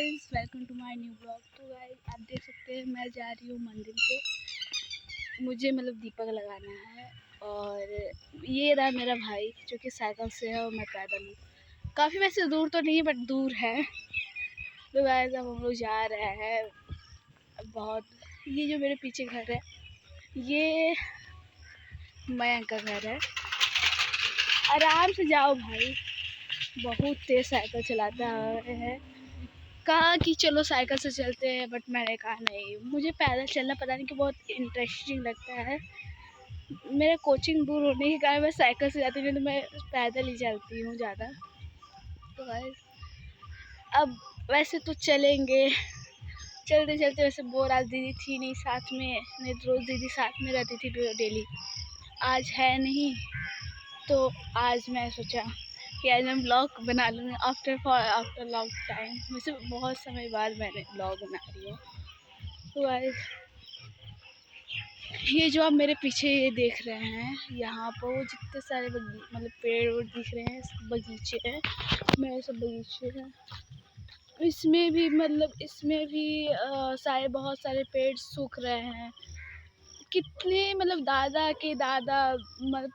Guys, welcome to my new blog. तो guys, आप देख सकते हैं मैं जा रही हूँ मंदिर पे। मुझे दीपक लगाना है। और ये रहा मेरा भाई जो कि साइकिल से है और मैं पैदल हूँ। काफ़ी वैसे दूर तो नहीं बट दूर है। तो गाइस, अब हम लोग जा रहे हैं। बहुत ये जो मेरे पीछे घर है ये मयंक का घर है। आराम से जाओ भाई, बहुत तेज़ साइकिल चलाता है। कहा कि चलो साइकिल से चलते हैं, बट मैंने कहा नहीं, मुझे पैदल चलना पता नहीं कि बहुत इंटरेस्टिंग लगता है। मेरा कोचिंग दूर होने के कारण मैं साइकिल से जाती हूँ, तो मैं पैदल ही चलती हूँ ज़्यादा। तो गाइस, अब वैसे तो चलेंगे, चलते चलते। वैसे बोर आज दीदी थी नहीं साथ में, नहीं तो रोज़ दीदी साथ में रहती थी डेली। आज है नहीं, तो आज मैं सोचा कि आज मैं ब्लॉग बना लूँगी आफ्टर लॉन्ग टाइम। वैसे बहुत समय बाद मैंने ब्लॉग बना रही हूँ। तो गाइस, ये जो आप मेरे पीछे ये देख रहे हैं, यहाँ पर वो जितने सारे पेड़ वेड़ दिख रहे हैं, बगीचे हैं, मेरे सब बगीचे हैं। इसमें भी सारे बहुत सारे पेड़ सूख रहे हैं। कितने दादा के दादा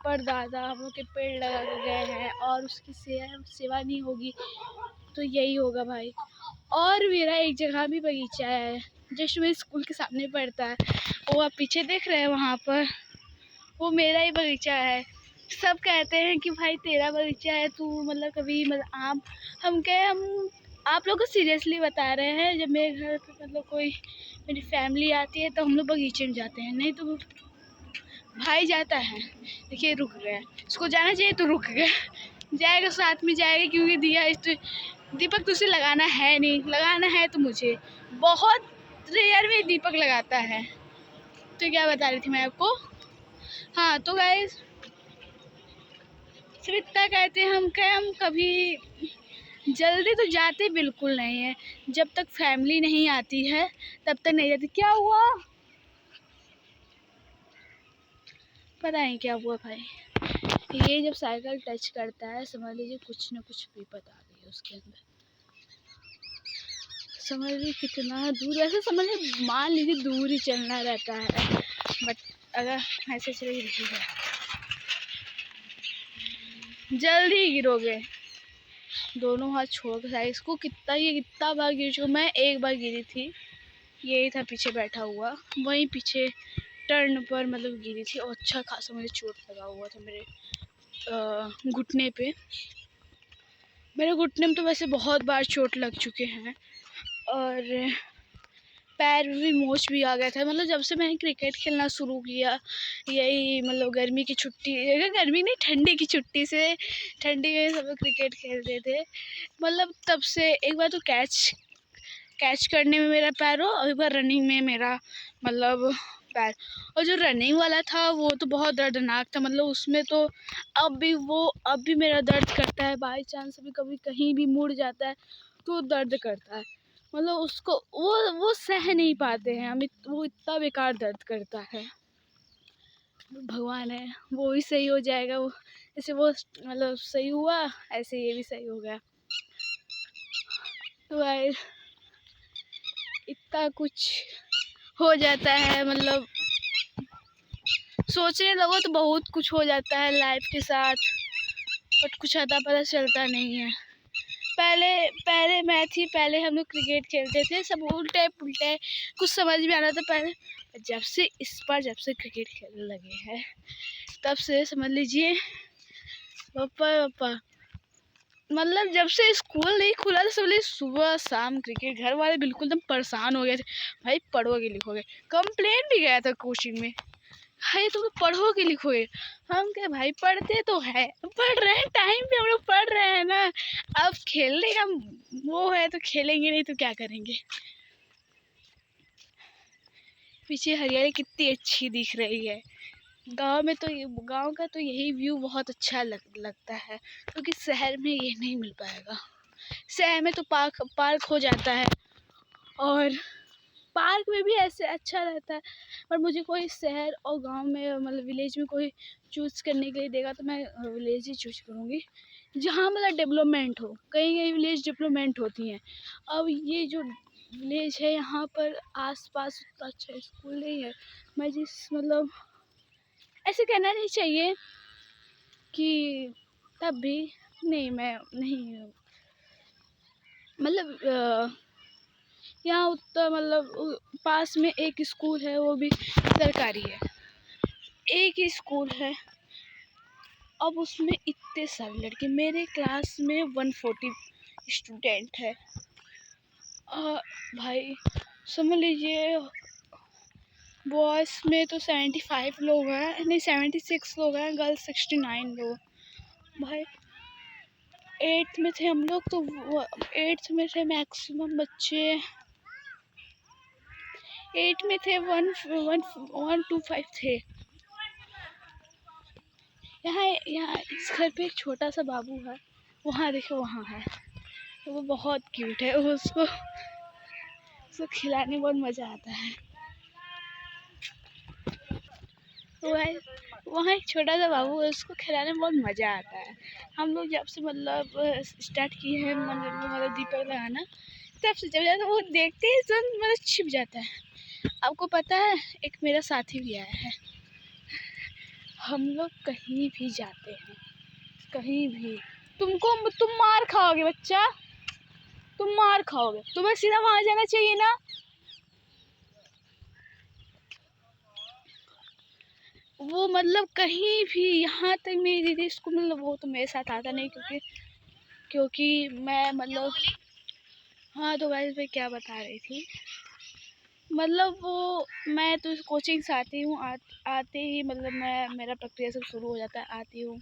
परदादा हम लोग के पेड़ लगा के गए हैं, और उसकी सेवा नहीं होगी तो यही होगा भाई। और मेरा एक जगह भी बगीचा है जो मेरे स्कूल के सामने पड़ता है, वो आप पीछे देख रहे हैं वहाँ पर, वो मेरा ही बगीचा है। सब कहते हैं कि भाई तेरा बगीचा है, तू कभी हम आप लोग को सीरियसली बता रहे हैं। जब मेरे घर पे कोई मेरी फैमिली आती है तो हम लोग बगीचे में जाते हैं, नहीं तो भाई जाता है। देखिए रुक गया, उसको जाना चाहिए तो रुक गया, जाएगा साथ में जाएगा, क्योंकि दीपक तुझसे लगाना है नहीं, लगाना है तो मुझे बहुत रेयर में दीपक लगाता है। तो क्या बता रही थी मैं आपको। हाँ, तो गाइस, सिर्फ इतना कहते हैं हम कभी जल्दी तो जाते बिल्कुल नहीं है। जब तक फैमिली नहीं आती है तब तक नहीं जाती। क्या हुआ पता नहीं क्या हुआ भाई। ये जब साइकिल टच करता है, समझ लीजिए कुछ न कुछ विपद आ गई है उसके अंदर। समझ लीजिए कितना दूर, ऐसे समझ लीजिए, मान लीजिए दूर ही चलना रहता है, बट अगर ऐसे चले गिरेगा, जल्दी ही गिरोगे। दोनों हाथ छोड़ कर इसको कितना बार गिर चुका मैं। एक बार गिरी थी, यही था पीछे बैठा हुआ, वहीं पीछे टर्न पर गिरी थी, और अच्छा खासा मुझे चोट लगा हुआ था मेरे घुटने पे। मेरे घुटने में तो वैसे बहुत बार चोट लग चुके हैं, और पैर में भी मोच भी आ गया था। जब से मैंने क्रिकेट खेलना शुरू किया, यही गर्मी की छुट्टी, गर्मी नहीं ठंडी की छुट्टी से, ठंडी में सब लोग क्रिकेट खेलते थे। तब से एक बार तो कैच करने में मेरा पैर हो, और एक बार रनिंग में मेरा पैर। और जो रनिंग वाला था वो तो बहुत दर्दनाक था। उसमें तो अब भी मेरा दर्द करता है। बाई चांस भी कभी कहीं भी मुड़ जाता है तो दर्द करता है। उसको वो सह नहीं पाते हैं हम, वो इतना बेकार दर्द करता है। भगवान है, वो भी सही हो जाएगा। वो जैसे वो सही हुआ, ऐसे ये भी सही हो गया। तो इतना कुछ हो जाता है, सोचने लगो तो बहुत कुछ हो जाता है लाइफ के साथ, बट कुछ अता पता चलता नहीं है। पहले हम लोग क्रिकेट खेलते थे, सब उल्टे पुल्टे, कुछ समझ में आना था पहले। जब से क्रिकेट खेलने लगे हैं, तब से समझ लीजिए पापा जब से स्कूल नहीं खुला तो समझ लीजिए सुबह शाम क्रिकेट। घर वाले बिल्कुल एकदम परेशान हो गए थे, भाई पढ़ोगे लिखोगे। कंप्लेन भी गया था कोचिंग में, भाई तुम पढ़ोगे लिखोगे। हम क्या भाई, पढ़ते तो है, पढ़ रहे हैं, टाइम पे हम लोग पढ़ रहे हैं ना। अब खेलने का वो है तो खेलेंगे, नहीं तो क्या करेंगे। पीछे हरियाली कितनी अच्छी दिख रही है। गांव का तो यही व्यू बहुत अच्छा लगता है, क्योंकि शहर में ये नहीं मिल पाएगा। शहर में तो पार्क हो जाता है, और पार्क में भी ऐसे अच्छा रहता है। पर मुझे कोई शहर और गांव में विलेज में कोई चूज़ करने के लिए देगा तो मैं विलेज ही चूज़ करूँगी, जहाँ मतलब डेवलपमेंट हो, कहीं कहीं विलेज डेवलपमेंट होती हैं। अब ये जो विलेज है यहाँ पर आसपास उतना अच्छा स्कूल नहीं है। मैं जिस मतलब ऐसे कहना नहीं चाहिए कि तब भी नहीं, मैं नहीं मतलब यहाँ उतना मतलब पास में एक स्कूल है, वो भी सरकारी है, एक ही स्कूल है। अब उसमें इतने सारे लड़के, मेरे क्लास में 140 स्टूडेंट है। भाई समझ लीजिए बॉयज़ में तो 75 लोग हैं, नहीं 76 लोग हैं, गर्ल्स 69 लोग। भाई 8th में थे हम लोग, तो 8th में थे मैक्सिमम बच्चे, 8 में थे 125 थे। यहाँ इस घर पे एक छोटा सा बाबू है, वहाँ देखो वहाँ है, वो बहुत क्यूट है, उसको खिलाने में बहुत मज़ा आता है। वहाँ एक छोटा सा बाबू है, उसको खिलाने में बहुत मज़ा आता है। हम लोग जब से मतलब स्टार्ट किए हैं मतलब दीपक लगाना, तब से जब जाता वो देखते ही तुरंत मतलब छिप जाता है। आपको पता है एक मेरा साथी भी आया है। हम लोग कहीं भी जाते हैं, कहीं भी, तुम मार खाओगे बच्चा, तुम मार खाओगे, तुम्हें सीधा वहाँ जाना चाहिए ना। वो मतलब कहीं भी, यहाँ तक मेरी दीदी इसको मतलब वो तो मेरे साथ आता नहीं, क्योंकि मैं मतलब हाँ तो गाइस मैं क्या बता रही थी, मतलब वो मैं तो कोचिंग से आती हूँ, आते ही मतलब मेरा प्रक्रिया सब शुरू हो जाता है। आती हूँ,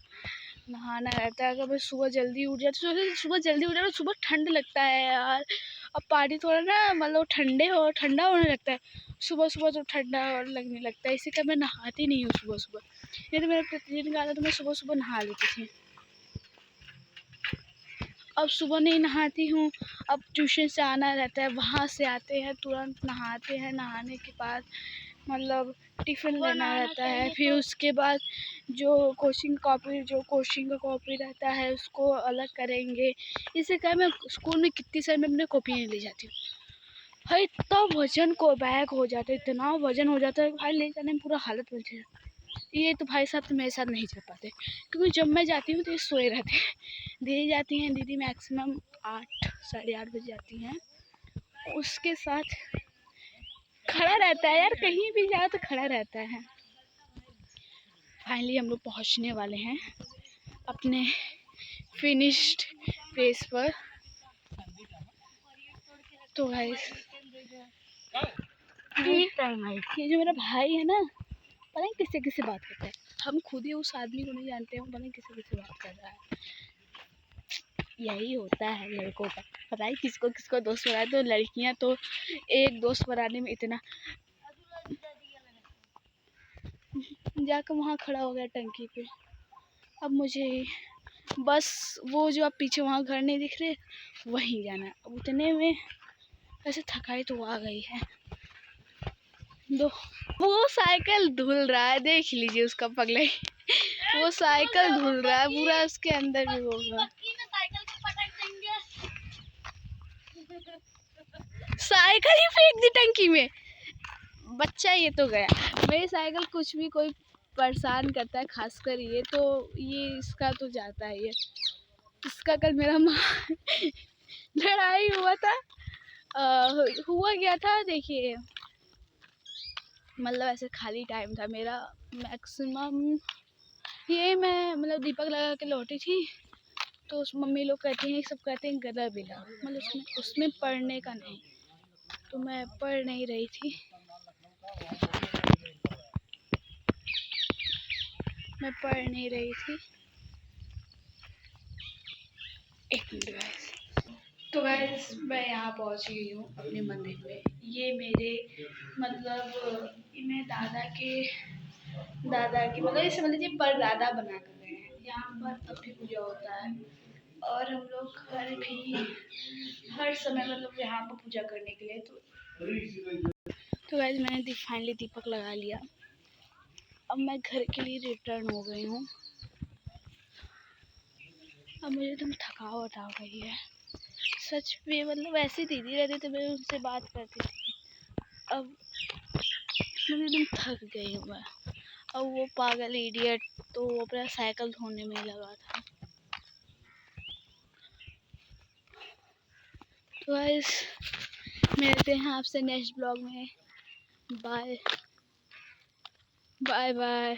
नहाना रहता है। अगर मैं सुबह जल्दी उठ जाती हूँ, सुबह जल्दी उठ जाती हूँ, सुबह ठंड लगता है यार। अब पानी थोड़ा ना मतलब ठंडा होने लगता है, सुबह सुबह तो ठंडा और लगने लगता है, इसी कारण मैं नहाती नहीं हूँ सुबह सुबह। नहीं तो मेरा प्रतिदिन का आता तो मैं सुबह सुबह नहा लेती थी। अब सुबह नहीं नहाती हूँ, अब ट्यूशन से आना रहता है, वहाँ से आते हैं तुरंत नहाते हैं, नहाने के बाद मतलब टिफ़िन लेना रहता है, फिर उसके बाद जो कोचिंग का कॉपी रहता है उसको अलग करेंगे। इसी कारण मैं स्कूल में कितनी सारी मैं अपने कॉपी नहीं ले जाती हूँ। भाई इतना वजन को बैग हो जाता है, इतना वजन हो जाता है भाई, ले जाने में पूरा हालत बन जाती है। ये तो भाई साहब तो मेरे साथ नहीं चल पाते, क्योंकि जब मैं जाती हूँ तो ये सोए रहते हैं। दीदी जाती हैं, दीदी मैक्सिमम 8 साढ़े 8 बजे जाती हैं, उसके साथ खड़ा रहता है यार, कहीं भी जाओ तो खड़ा रहता है। फाइनली हम लोग पहुँचने वाले हैं अपने फिनिश्ड फेस पर। तो गाइस ये जो मेरा भाई है ना, पता नहीं किससे किससे बात करता है, हम खुद ही उस आदमी को नहीं जानते, हम पता नहीं किससे किससे बात कर रहा है। यही होता है लड़कों का, पता नहीं किसको किसको दोस्त बनाए, तो लड़कियां तो एक दोस्त बनाने में इतना। जाकर वहाँ खड़ा हो गया टंकी पे। अब मुझे बस वो जो आप पीछे वहाँ घर नहीं दिख रहे, वहीं जाना है। अब उतने में वैसे थकाई तो आ गई है। दो वो साइकिल धुल रहा है, देख लीजिए उसका पगलाई। वो साइकिल धुल रहा है पूरा, उसके अंदर भी होगा। साइकिल ही फेंक दी टंकी में, बच्चा ये तो गया। मेरी साइकिल कुछ भी कोई परेशान करता है, खासकर ये तो ये इसका तो जाता है। ये इसका कल मेरा लड़ाई हुआ था, हुआ गया था। देखिए मतलब ऐसे खाली टाइम था मेरा मैक्सिमम, ये मैं मतलब दीपक लगा के लौटी थी, तो उस मम्मी लोग कहती हैं, सब कहते हैं गला बिला, मतलब उसमें पढ़ने का नहीं, तो मैं पढ़ नहीं रही थी, एक मिनट गाइस। तो गाइस मैं यहाँ पहुँच गई हूँ अपने मंदिर में। ये मेरे मतलब मेरे दादा की मतलब ये समझ लीजिए परदादा बना कर गए हैं। यहाँ पर अब भी पूजा होता है, और हम लोग घर भी हर समय मतलब यहाँ पर पूजा करने के लिए। तो गाइस मैंने फाइनली दीपक लगा लिया। अब मैं घर के लिए रिटर्न हो गई हूँ। अब मुझे एकदम थकावट आ गई है सच में। मतलब ऐसी दीदी रहती तो मैं उनसे बात करती थी, अब मुझे एकदम थक गई हूँ मैं। अब वो पागल इडियट तो वो अपना साइकिल धोने में ही लगा था। तो गाइस मिलते हैं आपसे नेक्स्ट ब्लॉग में। Bye bye bye.